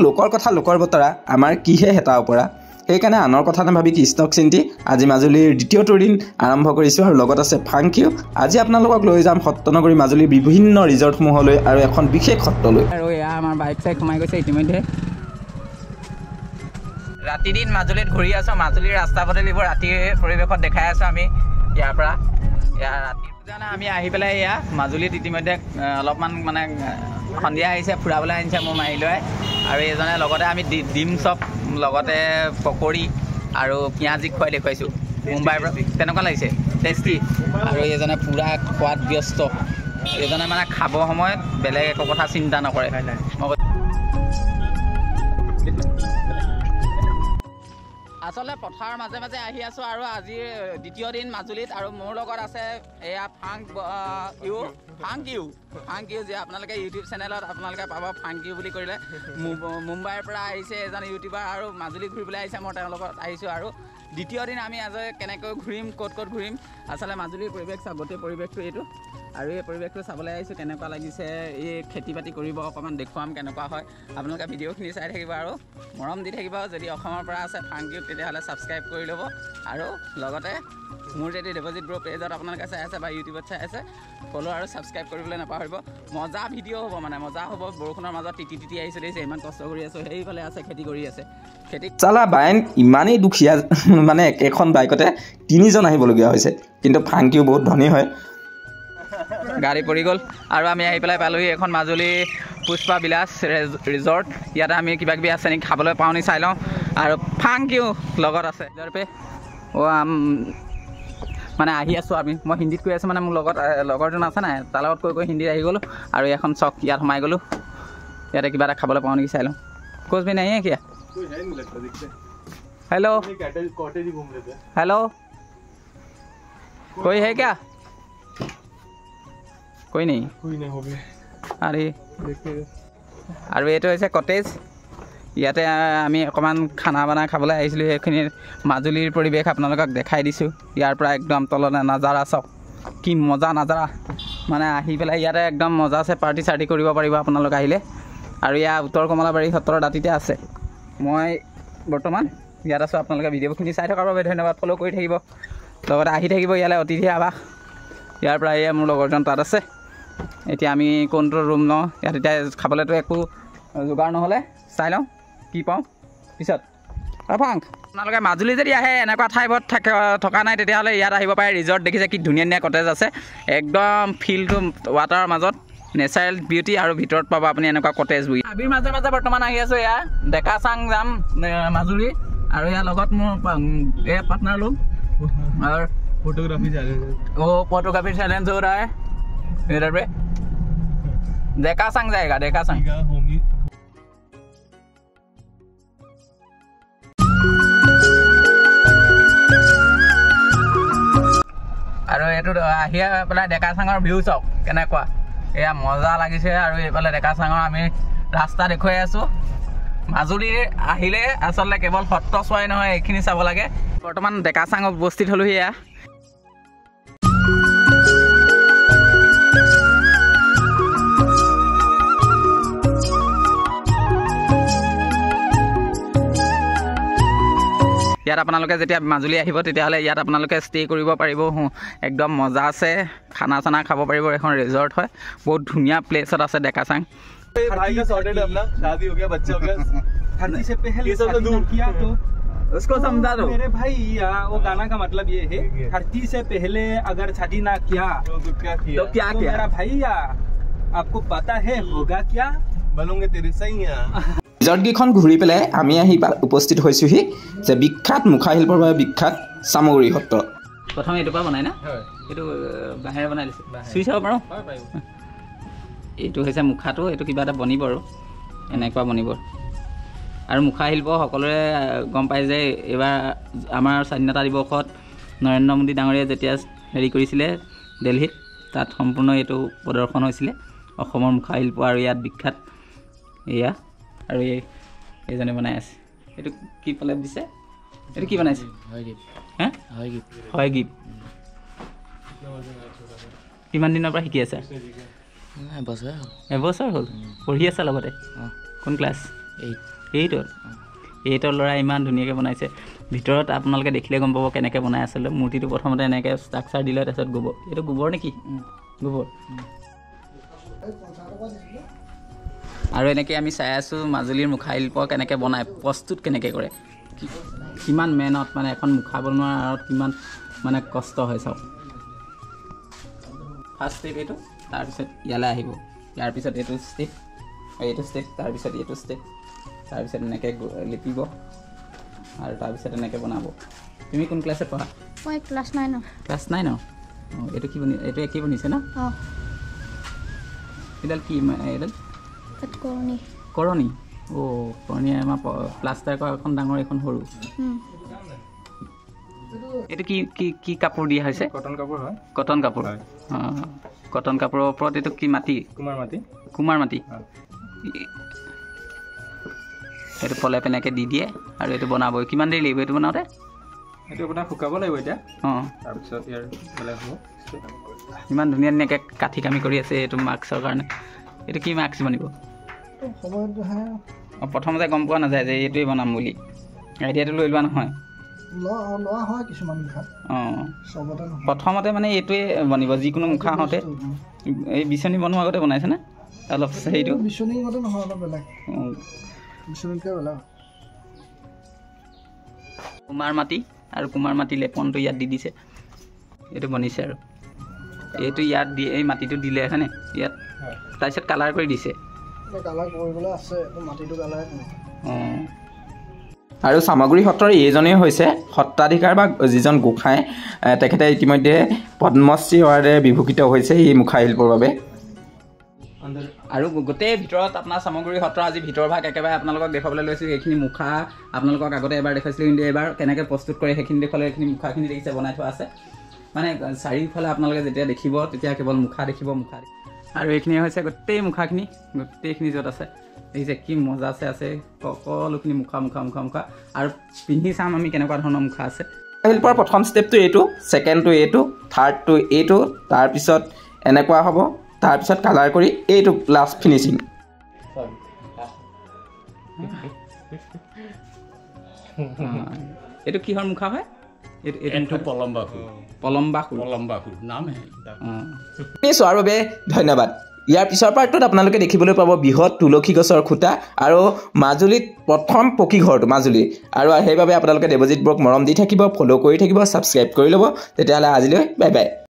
লোকৰ কথা লোকৰ বতৰা আমাৰ কিহে হেতা ওপৰা সেইকাৰণে আনৰ কথা নাভাবি কৃষ্ণক চিন্তি আজি মাজুলীৰ দ্বিতীয়টো দিন আৰম্ভ কৰিছোঁ আৰু লগত আছে ফাংকিউ। আজি আপোনালোকক লৈ যাম সত্ৰনগৰী মাজুলীৰ বিভিন্ন ৰিজৰ্টসমূহলৈ আৰু এখন বিশেষ সত্ৰলৈ। আৰু এয়া আমাৰ বাইক চাইক সোমাই গৈছে ইতিমধ্যে। ৰাতি দিন মাজুলীত ঘূৰি আছোঁ, মাজুলীৰ ৰাস্তা পদূলিবোৰ ৰাতিৰ পৰিৱেশত দেখাই আছোঁ আমি ইয়াৰ পৰা। ইয়াৰ ৰাতিৰ কাৰণে আমি আহি পেলাই এয়া মাজুলীত ইতিমধ্যে অলপমান মানে সন্ধিয়া আহিছে, ফুৰাবলৈ আনিছে মোৰ মাৰি লৈ। আৰু এইজনে লগতে আমি ডিম চপ লগতে পকৰি আৰু পিঁয়াজি খুৱাই দেখুৱাইছোঁ মুম্বাইৰ পৰা। তেনেকুৱা লাগিছে টেষ্টি। আৰু এইজনে পূৰা খোৱাত ব্যস্ত, এইজনে মানে খাব সময়ত বেলেগ একো কথা চিন্তা নকৰে। আচলতে পথাৰৰ মাজে মাজে আহি আছোঁ আৰু আজিৰ দ্বিতীয় দিন মাজুলীত। আৰু মোৰ লগত আছে এয়া ফাংকিউ যে আপোনালোকে ইউটিউব চেনেলত আপোনালোকে পাব। ফাংকিউ বুলি কৰিলে মুম্বাইৰ পৰা আহিছে এজন ইউটিউবাৰ আৰু মাজুলী ঘূৰিবলৈ আহিছে। মই তেওঁৰ লগত আহিছোঁ আৰু দ্বিতীয় দিন আমি আজি কেনেকৈ ঘূৰিম, ক'ত ক'ত ঘূৰিম। আচলতে মাজুলীৰ পৰিৱেশ গোটেই পৰিৱেশটো এইটো। আৰু এই পৰিৱেশটো চাবলৈ আহিছোঁ কেনেকুৱা লাগিছে। এই খেতি বাতি কৰিব অকণমান দেখুৱাম কেনেকুৱা হয়। আপোনালোকে ভিডিঅ'খিনি চাই থাকিব আৰু মৰম দি থাকিব। যদি অসমৰ পৰা আছে ফাংকিউক তেতিয়াহ'লে ছাবস্ক্ৰাইব কৰি ল'ব। আৰু লগতে মোৰ যদি দেৱজিৎ ব্ৰ পেজত আপোনালোকে চাই আছে বা ইউটিউবত চাই আছে ফ'ল' আৰু ছাবস্ক্ৰাইব কৰিবলৈ নাপাহৰিব। মজা ভিডিঅ' হ'ব, মানে মজা হ'ব। বৰষুণৰ মাজত তিতি আহিছোঁ দেখিছে, ইমান কষ্ট কৰি আছোঁ। সেইফালে আছে খেতি কৰি আছে। খেতি চালা বাইন ইমানেই দুখীয়া, মানে একেখন বাইকতে তিনিজন আহিবলগীয়া হৈছে। কিন্তু ফাংকিউ বহুত ধনী হয়। গাড়ী পৰি গ'ল আৰু আমি আহি পেলাই পালোহি এখন মাজুলী পুষ্পা বিলাস ৰিজৰ্ট। ইয়াতে আমি কিবা কিবি আছে নেকি খাবলৈ পাওঁ নি চাই লওঁ। আৰু ফাংকিউ লগত আছে মানে আহি আছোঁ আমি। মই হিন্দীত কৈ আছোঁ, মানে মোৰ লগত লগৰজন আছে নাই, তাৰ লগত কৈ হিন্দীত আহি গ'লোঁ। আৰু এখন চক ইয়াত সোমাই গ'লোঁ। ইয়াতে কিবা এটা খাবলৈ পাওঁ নেকি চাই লওঁ। কোচ ভি নাহি হে কিয়া? हेलो हेलो कोई है क्या? कोई नहीं अरे আৰু এইটো হৈছে কটেজ। ইয়াতে আমি অকণমান খানা বনাই খাবলৈ আহিছিলোঁ। সেইখিনি মাজুলীৰ পৰিৱেশ আপোনালোকক দেখাই দিছোঁ। ইয়াৰ পৰা একদম তললৈ নাজাৰা চাওক, কি মজা নাজাৰা। মানে আহি পেলাই ইয়াতে একদম মজা আছে, পাৰ্টি চাৰ্টি কৰিব পাৰিব আপোনালোক আহিলে। আৰু ইয়াৰ উত্তৰ কমলাবাৰী সত্ৰৰ দাঁতিতে আছে। মই বৰ্তমান ইয়াত আছোঁ। আপোনালোকে ভিডিঅ'খিনি চাই থকাৰ বাবে ধন্যবাদ। ফ'ল' কৰি থাকিব, লগতে আহি থাকিব ইয়ালৈ অতিথি আৱাস। ইয়াৰ পৰা এয়া মোৰ লগৰজন তাত আছে। এতিয়া আমি কোনটো ৰুম লওঁ ইয়াত। এতিয়া খাবলৈতো একো যোগাৰ নহ'লে, চাই লওঁ কি পাওঁ পিছত। ফাংক আপোনালোকে মাজুলী যদি আহে এনেকুৱা ঠাইবোৰত থকা নাই তেতিয়াহ'লে ইয়াত আহিব পাৰে। ৰিজৰ্ট দেখিছে কি ধুনীয়া ধুনীয়া কটেজ আছে, একদম ফিল্ডটো ৱাটাৰৰ মাজত, নেচাৰেল বিউটি। আৰু ভিতৰত পাব আপুনি এনেকুৱা কটেজবোৰ। আবিৰ মাজে মাজে বৰ্তমান আহি আছোঁ। এয়া ডেকাচাং যাম মাজুলী। আৰু ইয়াৰ লগত মোৰ এয়া পাৰ্টনাৰ লোক और फोटोग्राफी चैलेंज वो फोटोग्राफी चैलेंज हो रहा है इधर पे। देखा संग जाएगा, देखा संग আৰু এইটো আহি পেলাই ডেকা চাঙৰ ভিউ চাওক কেনেকুৱা, এয়া মজা লাগিছে। আৰু এইফালে ডেকা চাঙৰ আমি ৰাস্তা দেখুৱাই আছোঁ। মাজুলীৰ আহিলে আচলতে কেৱল সত্ৰ চোৱাই নহয়, এইখিনি চাব লাগে। বৰ্তমান ডেকা চাঙ উপস্থিত হ'লোহি। এয়া ইয়াত আপোনালোকে যেতিয়া মাজুলী আহিব তেতিয়াহ'লে ইয়াত আপোনালোকে ষ্টে কৰিব পাৰিব। একদম মজা আছে, খানা চানা খাব পাৰিব। এখন ৰিজৰ্ট হয়, বহুত ধুনীয়া প্লেচত আছে ডেকা চাং। भाई का सॉर्टेड है अपना, शादी हो गया, बच्चे हो गए, धरती से पहले ये सब तो दूर किया तो उसको समझा दो मेरे भाई। वो गाना का मतलब ये है, धरती से पहले अगर शादी ना किया तो क्या किया? तो क्या किया मेरा भैया? आपको पता है होगा क्या? बनोगे तेरे सैया। ৰিজৰ্টকেইখন ঘূৰি পেলাই আমি আহি উপস্থিত হৈছোঁহি যে বিখ্যাত মুখাশিল্পৰ বাবে বিখ্যাত চামগুৰি সত্ৰ। প্ৰথমে এইটোৰ পৰা বনাই না, এইটো বাঁহেৰে বনাই দিছে। চুই চাব পাৰোঁ? এইটো হৈছে মুখাটো, এইটো কিবা এটা বনিব আৰু এনেকুৱা বনিব। আৰু মুখা শিল্প সকলোৰে গম পায় যে এইবাৰ আমাৰ স্বাধীনতা দিৱসত নৰেন্দ্ৰ মোদী ডাঙৰীয়াই যেতিয়া হেৰি কৰিছিলে দিল্লীত, তাত সম্পূৰ্ণ এইটো প্ৰদৰ্শন হৈছিলে অসমৰ মুখা শিল্প। আৰু ইয়াত বিখ্যাত এয়া। আৰু এইজনে বনাই আছে। এইটো কি প্ৰলেপ দিছে? এইটো কি বনাইছে? হে হয় গিফ্ট। কিমান দিনৰ পৰা শিকি আছে? এবছৰ হ'ল। পঢ়ি আছে লগতে? কোন ক্লাছ? এইটোৰ ল'ৰা ইমান ধুনীয়াকৈ বনাইছে ভিতৰত আপোনালোকে দেখিলে গম পাব কেনেকৈ বনাই আছিলে মূৰ্তিটো প্ৰথমতে এনেকৈ ষ্ট্ৰাকচাৰ দিলে তাৰপিছত গোবৰ এইটো গোবৰ নেকি গোবৰ আৰু এনেকৈ আমি চাই আছোঁ মাজুলীৰ মুখাশিল্প কেনেকৈ বনাই প্ৰস্তুত কেনেকৈ কৰে কিমান মেহনত মানে এখন মুখা বনোৱাৰ আঁৰত কিমান মানে কষ্ট হয় চাওক ফাৰ্ষ্ট ষ্টেপ এইটো তাৰপিছত ইয়ালৈ আহিব ইয়াৰ পিছত এইটো ষ্টেপ তাৰপিছত এইটো ষ্টেপ তাৰপিছত এনেকৈ লিপিব আৰু তাৰপিছত এনেকৈ বনাব তুমি কোন ক্লাছত পঢ়া মই ক্লাছ 9 ক্লাছ 9 অঁ এইটো কি এইটো একেই বনিছে ন অঁ এইডাল কি এইডাল কৰণী কৰণী আমাৰ প্লাষ্টাৰ কৰা এখন ডাঙৰ এখন সৰু এইটো কি কি কি কাপোৰ দিয়া হৈছে কটন কাপোৰ হয় কটন কাপোৰ অঁ কটন কাপোৰৰ ওপৰত এইটো কি মাটি কুমাৰ মাটি এইটো পলে পেনেকৈ দি দিয়ে আৰু এইটো বনাব কিমান দেৰি লাগিব এইটো বনাওঁতে এইটো আপোনাৰ শুকাব লাগিব এতিয়া অঁ তাৰপিছত ইয়াৰ বেলেগ হ'ব ইমান ধুনীয়া ধুনীয়াকৈ কাঠি কামি কৰি আছে এইটো মাস্কৰ কাৰণে এইটো কি মাস্ক বনিব অঁ প্ৰথমতে গম পোৱা নাযায় যে এইটোৱেই বনাম বুলি আইডিয়াটো লৈ লোৱা নহয় অঁ প্ৰথমতে মানে এইটোৱে বনিব যিকোনো মুখা হওঁতে এই বিচনী বনোৱাৰ আগতে বনাইছেনে অলপ হেৰিটো কুমাৰ মাটি আৰু কুমাৰ মাটি লেপনটো ইয়াত দি দিছে এইটো বনিছে আৰু এইটো ইয়াত দিয়ে এই মাটিটো দিলে হয়নে ইয়াত তাৰপিছত কালাৰ কৰি দিছে অঁ আৰু চামগুৰি সত্ৰৰ এইজনেই হৈছে সত্ৰাধিকাৰ বা যিজন গোসাঁই তেখেতে ইতিমধ্যে পদ্মশ্ৰী এৱাৰ্ডেৰে বিভূষিত হৈছে এই মুখাশিল্পৰ বাবে আৰু গোটেই ভিতৰত আপোনাৰ চামগুৰি সত্ৰ আজি ভিতৰ ভাগ একেবাৰে আপোনালোকক দেখুৱাবলৈ লৈছোঁ সেইখিনি মুখা আপোনালোকক আগতে এবাৰ দেখুৱাইছিলোঁ কিন্তু এবাৰ কেনেকৈ প্ৰস্তুত কৰে সেইখিনি দেখুৱালে এইখিনি মুখাখিনি দেখিছে বনাই থোৱা আছে মানে চাৰিওফালে আপোনালোকে যেতিয়া দেখিব তেতিয়া কেৱল মুখা দেখিব আৰু এইখিনি হৈছে গোটেইখিনি য'ত আছে দেখিছে কি মজা আছে সকলোখিনি মুখা আৰু পিন্ধি চাম আমি কেনেকুৱা ধৰণৰ মুখা আছে শিল্পৰ প্ৰথম ষ্টেপটো এইটো ছেকেণ্ডটো এইটো থাৰ্ডটো এইটো তাৰপিছত এনেকুৱা হ'ব তাৰপিছত কালাৰ কৰি এইটো লাষ্ট ফিনিচিং এইটো কিহৰ মুখা হয় এইটো পলম্বাসুৰ নাম চোৱাৰ বাবে ধন্যবাদ ইয়াৰ পিছৰ পাৰ্টটোত আপোনালোকে দেখিবলৈ পাব বৃহৎ তুলসী গছৰ খুঁটা আৰু মাজুলীত প্ৰথম পকী ঘৰটো মাজুলীৰ আৰু সেইবাবে আপোনালোকে দেৱজিৎ বৰক মৰম দি থাকিব ফ'ল' কৰি থাকিব ছাবস্ক্ৰাইব কৰি ল'ব তেতিয়াহ'লে আজিলৈ বাই বাই